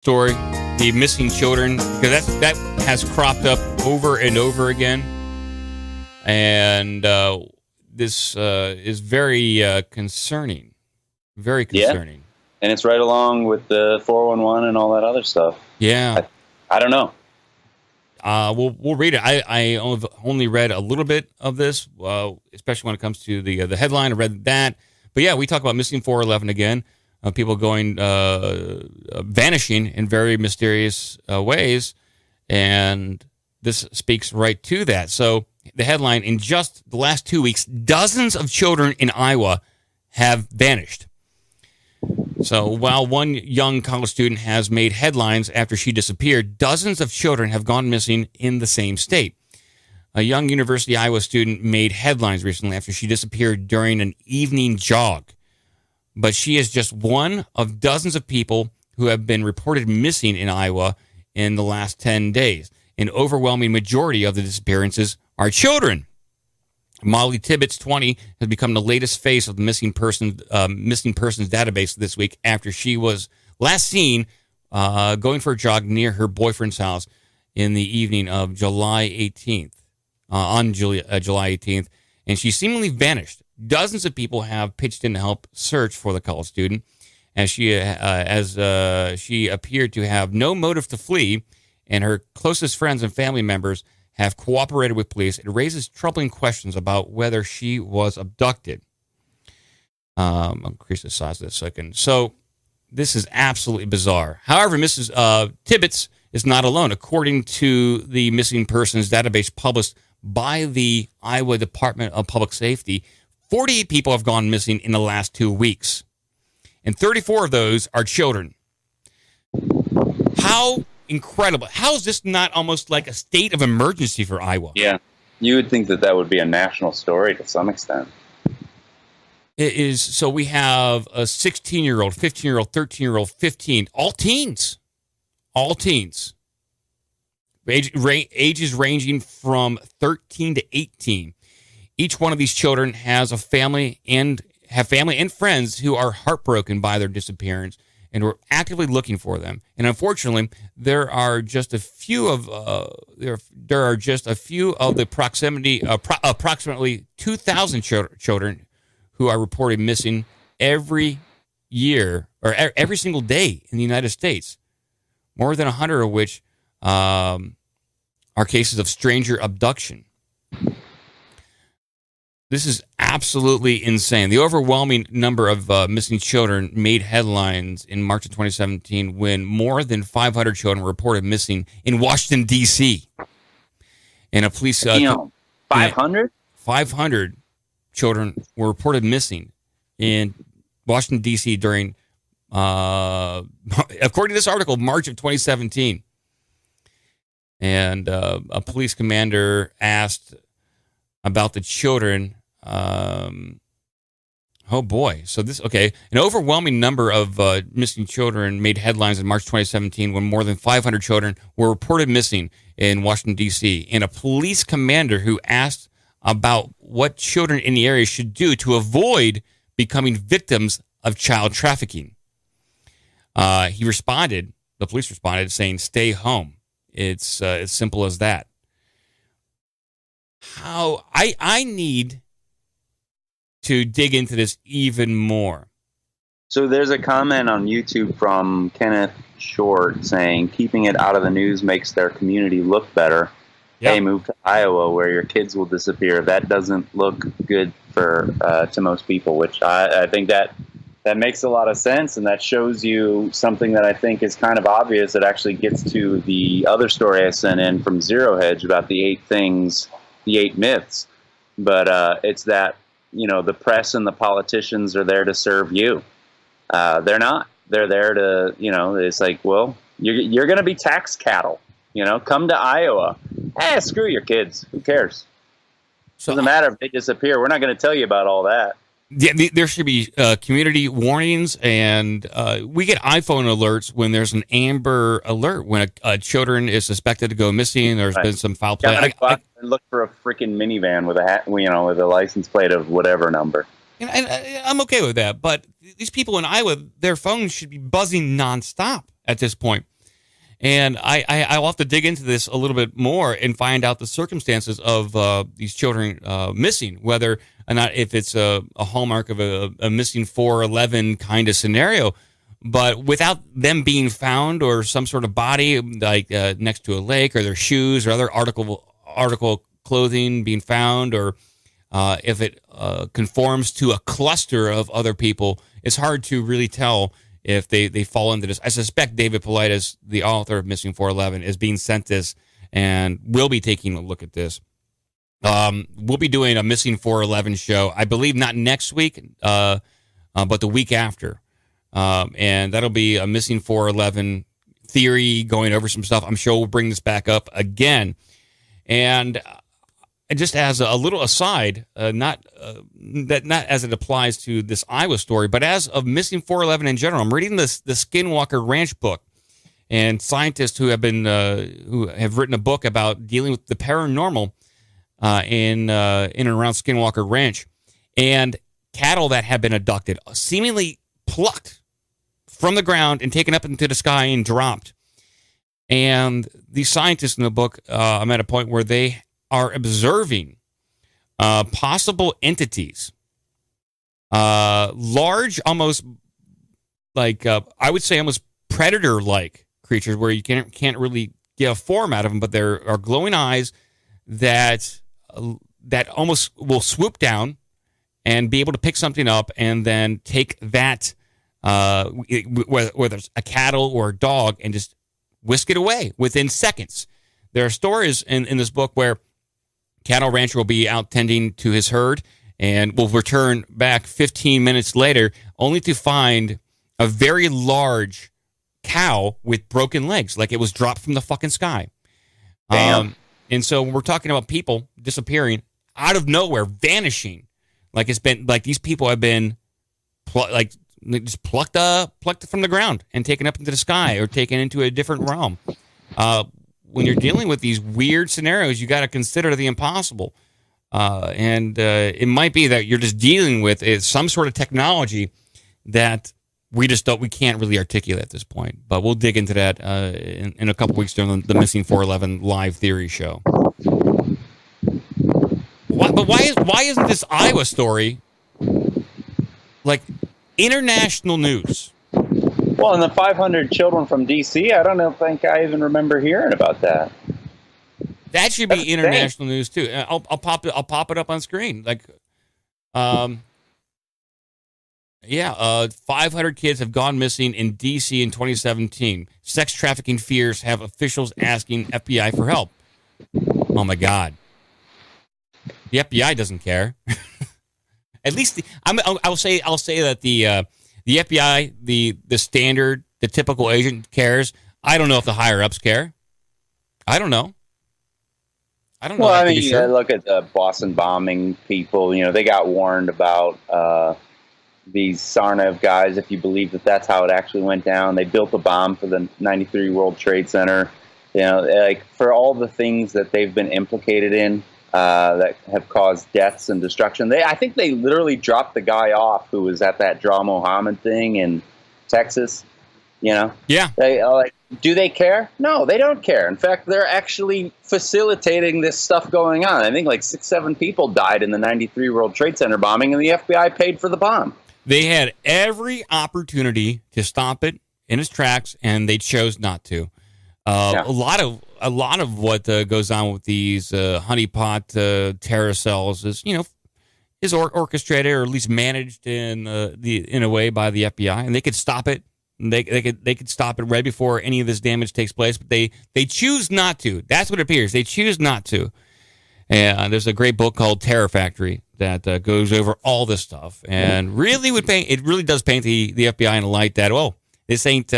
story, the missing children, because that has cropped up over and over again, and this is very concerning, very concerning. Yeah. And it's right along with the 411 and all that other stuff. Yeah, I don't know. We'll read it. I only read a little bit of this, especially when it comes to the headline. I read that, but yeah, we talk about missing 411 again. People going vanishing in very mysterious ways, and this speaks right to that. So the headline: in just the last 2 weeks, dozens of children in Iowa have vanished. So while one young college student has made headlines after she disappeared, dozens of children have gone missing in the same state. A young University of Iowa student made headlines recently after she disappeared during an evening jog. But she is just one of dozens of people who have been reported missing in Iowa in the last 10 days. An overwhelming majority of the disappearances are children. Molly Tibbetts, 20, has become the latest face of the missing persons database this week after she was last seen going for a jog near her boyfriend's house in the evening of July 18th, July 18th, and she seemingly vanished. Dozens of people have pitched in to help search for the college student, as she appeared to have no motive to flee, and her closest friends and family members have cooperated with police. It raises troubling questions about whether she was abducted. I'll increase the size of this second. So this is absolutely bizarre. However, Mrs. Tibbetts is not alone. According to the missing persons database published by the Iowa Department of Public Safety, 48 people have gone missing in the last 2 weeks, and 34 of those are children. How incredible. How is this not almost like a state of emergency for Iowa? Yeah. You would think that would be a national story to some extent. It is. So we have a 16-year-old, 15-year-old, 13-year-old, 15, all teens. Ages ranging from 13 to 18. Each one of these children has family and friends who are heartbroken by their disappearance and we're actively looking for them. And unfortunately, there are just a few of the approximately 2,000 children who are reported missing every year or every single day in the United States. More than 100 of which are cases of stranger abduction. This is absolutely insane. The overwhelming number of missing children made headlines in March of 2017 when more than 500 children were reported missing in Washington, D.C. And a police... 500? 500 children were reported missing in Washington, D.C. during, according to this article, March of 2017. And a police commander asked about the children... oh boy. So an overwhelming number of missing children made headlines in March 2017 when more than 500 children were reported missing in Washington, D.C. And a police commander who asked about what children in the area should do to avoid becoming victims of child trafficking. The police responded saying, stay home. It's as simple as that. How I need to dig into this even more. So there's a comment on YouTube from Kenneth Short saying, keeping it out of the news makes their community look better. Yep. Hey, move to Iowa where your kids will disappear. That doesn't look good to most people, which I think that makes a lot of sense, and that shows you something that I think is kind of obvious. It actually gets to the other story I sent in from Zero Hedge about the 8 myths. But it's that, the press and the politicians are there to serve you. They're not. They're there to, it's like, well, you're going to be tax cattle. Come to Iowa. Screw your kids. Who cares? Doesn't matter if they disappear. We're not going to tell you about all that. Yeah, there should be community warnings, and we get iPhone alerts when there's an Amber Alert when a children is suspected to go missing. There's been some foul play. I look for a freaking minivan with with a license plate of whatever number. And I'm okay with that, but these people in Iowa, their phones should be buzzing nonstop at this point. And I'll have to dig into this a little bit more and find out the circumstances of these children missing, whether or not if it's a hallmark of a missing 411 kind of scenario. But without them being found or some sort of body like next to a lake, or their shoes or other article clothing being found, or if it conforms to a cluster of other people, it's hard to really tell if they fall into this. I suspect David Paulides, the author of Missing 411, is being sent this and will be taking a look at this. We'll be doing a Missing 411 show, I believe not next week, but the week after. And that'll be a Missing 411 theory, going over some stuff. I'm sure we'll bring this back up again. And just as a little aside, not as it applies to this Iowa story, but as of Missing 411 in general, I'm reading the Skinwalker Ranch book, and scientists who have written a book about dealing with the paranormal in and around Skinwalker Ranch, and cattle that have been abducted, seemingly plucked from the ground and taken up into the sky and dropped. And these scientists in the book, I'm at a point where they are observing possible entities, large, almost like I would say almost predator-like creatures, where you can't really get a form out of them, but there are glowing eyes that almost will swoop down and be able to pick something up and then take that, whether it's a cattle or a dog, and just whisk it away within seconds. There are stories in this book where cattle rancher will be out tending to his herd and will return back 15 minutes later only to find a very large cow with broken legs, like it was dropped from the fucking sky. Damn. And so when we're talking about people disappearing out of nowhere, vanishing, like it's been like these people have been just plucked from the ground and taken up into the sky or taken into a different realm. When you're dealing with these weird scenarios, you got to consider the impossible. And it might be that you're just dealing with some sort of technology that we can't really articulate at this point. But we'll dig into that in a couple weeks during the Missing 411 live theory show. Why isn't this Iowa story like international news? Well, and the 500 children from D.C., I don't think I even remember hearing about that. That should be international news too. I'll pop it up on screen. Like, 500 kids have gone missing in D.C. in 2017. Sex trafficking fears have officials asking FBI for help. Oh my God, the FBI doesn't care. At least I'll say that the FBI, the standard, the typical agent cares. I don't know if the higher ups care. I don't know. Well, I mean, you look at the Boston bombing people. You know, they got warned about these Sarnav guys. If you believe that's how it actually went down, they built a bomb for the '93 World Trade Center. You know, like for all the things that they've been implicated in that have caused deaths and destruction. I think they literally dropped the guy off who was at that Draw Mohammed thing in Texas. You know? Yeah. Do they care? No, they don't care. In fact, they're actually facilitating this stuff going on. I think like 6-7 people died in the '93 World Trade Center bombing, and the FBI paid for the bomb. They had every opportunity to stop it in its tracks, and they chose not to. A lot of what goes on with these honeypot terror cells is orchestrated or at least managed in a way by the FBI, and they could stop it. They could stop it right before any of this damage takes place, but they choose not to. That's what it appears. They choose not to. And there's a great book called Terror Factory that goes over all this stuff, and really does paint the FBI in a light that these ain't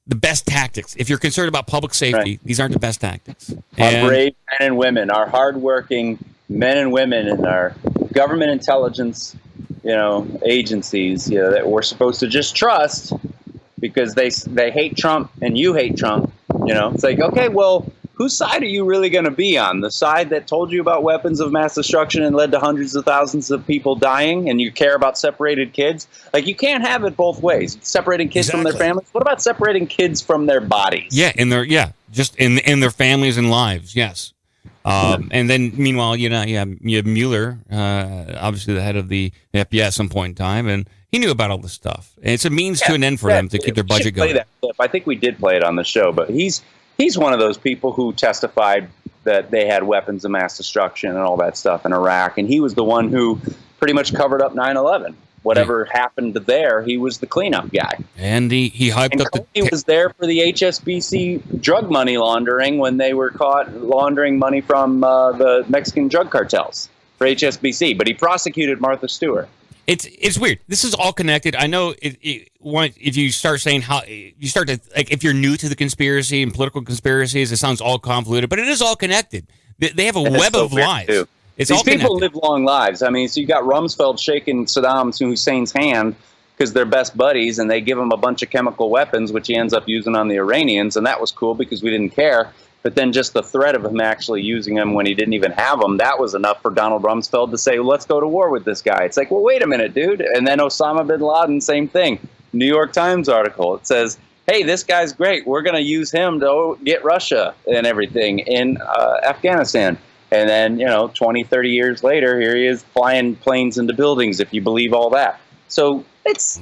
the best tactics. If you're concerned about public safety, these aren't the best tactics. Our brave men and women, our hardworking men and women in our government intelligence agencies, that we're supposed to just trust because they hate Trump and you hate Trump. It's like, okay, well, whose side are you really going to be on? The side that told you about weapons of mass destruction and led to hundreds of thousands of people dying, and you care about separated kids? Like, you can't have it both ways. Separating kids from their families. What about separating kids from their bodies? Yeah, just in their families and lives. Yes. And then, meanwhile, you have Mueller, obviously the head of the FBI at some point in time, and he knew about all this stuff. And it's a means to an end for them to keep their budget going. That clip. I think we did play it on the show, but he's one of those people who testified that they had weapons of mass destruction and all that stuff in Iraq, and he was the one who pretty much covered up 9/11. Whatever happened there, he was the cleanup guy. And he hyped up he was there for the HSBC drug money laundering when they were caught laundering money from the Mexican drug cartels for HSBC. But he prosecuted Martha Stewart. It's weird. This is all connected. I know if you start saying if you're new to the conspiracy and political conspiracies, it sounds all convoluted, but it is all connected. They have a web of lies. Too. These people live long lives. I mean, so you got Rumsfeld shaking Saddam Hussein's hand because they're best buddies, and they give him a bunch of chemical weapons, which he ends up using on the Iranians, and that was cool because we didn't care. But then just the threat of him actually using them when he didn't even have them, that was enough for Donald Rumsfeld to say, well, let's go to war with this guy. It's like, well, wait a minute, dude. And then Osama bin Laden, same thing. New York Times article. It says, hey, this guy's great. We're going to use him to get Russia and everything in Afghanistan. And then, 20, 30 years later, here he is flying planes into buildings, if you believe all that. So it's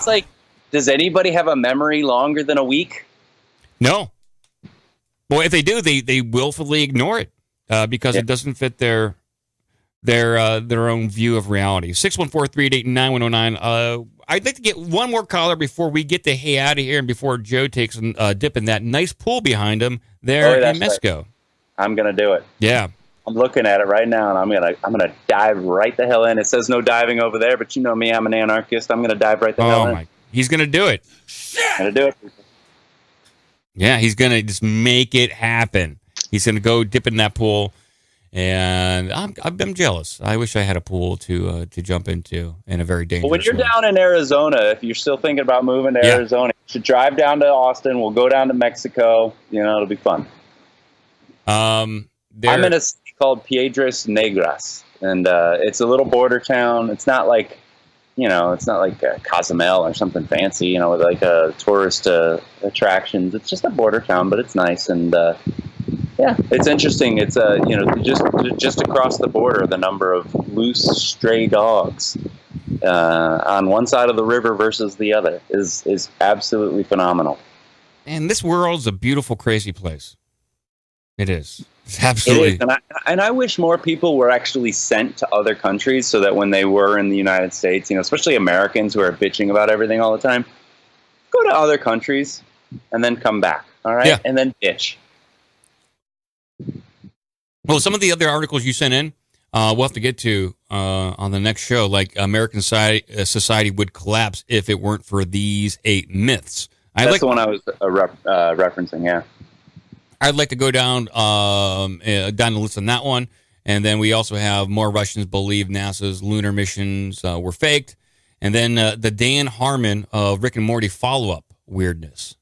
like, does anybody have a memory longer than a week? No. Well, if they do, they willfully ignore it because it doesn't fit their own view of reality. 614-389-9109. I'd like to get one more caller before we get the hey out of here and before Joe takes a dip in that nice pool behind him there in Mesco. Right. I'm going to do it. Yeah. I'm looking at it right now, and I'm gonna dive right the hell in. It says no diving over there, but you know me, I'm an anarchist. I'm gonna dive right the hell in. He's gonna do it. Gonna do it. Yeah, he's gonna just make it happen. He's gonna go dip in that pool, and I'm jealous. I wish I had a pool to jump into in a very dangerous. Well, when you're way. down in Arizona, if you're still thinking about moving to Arizona, you should drive down to Austin. We'll go down to Mexico. It'll be fun. I'm in a city called Piedras Negras, and it's a little border town. It's not like, it's not like Cozumel or something fancy, with like tourist attractions. It's just a border town, but it's nice, and it's interesting. It's just across the border, the number of loose stray dogs on one side of the river versus the other is absolutely phenomenal. And this world's a beautiful, crazy place. It is. It's absolutely. It is. And I wish more people were actually sent to other countries so that when they were in the United States, especially Americans who are bitching about everything all the time, go to other countries and then come back. All right. Yeah. And then bitch. Well, some of the other articles you sent in, we'll have to get to on the next show, like American society would collapse if it weren't for these 8 myths. That's the one I was referencing, yeah. I'd like to go down the list on that one. And then we also have more Russians believe NASA's lunar missions were faked. And then the Dan Harmon of Rick and Morty follow-up weirdness.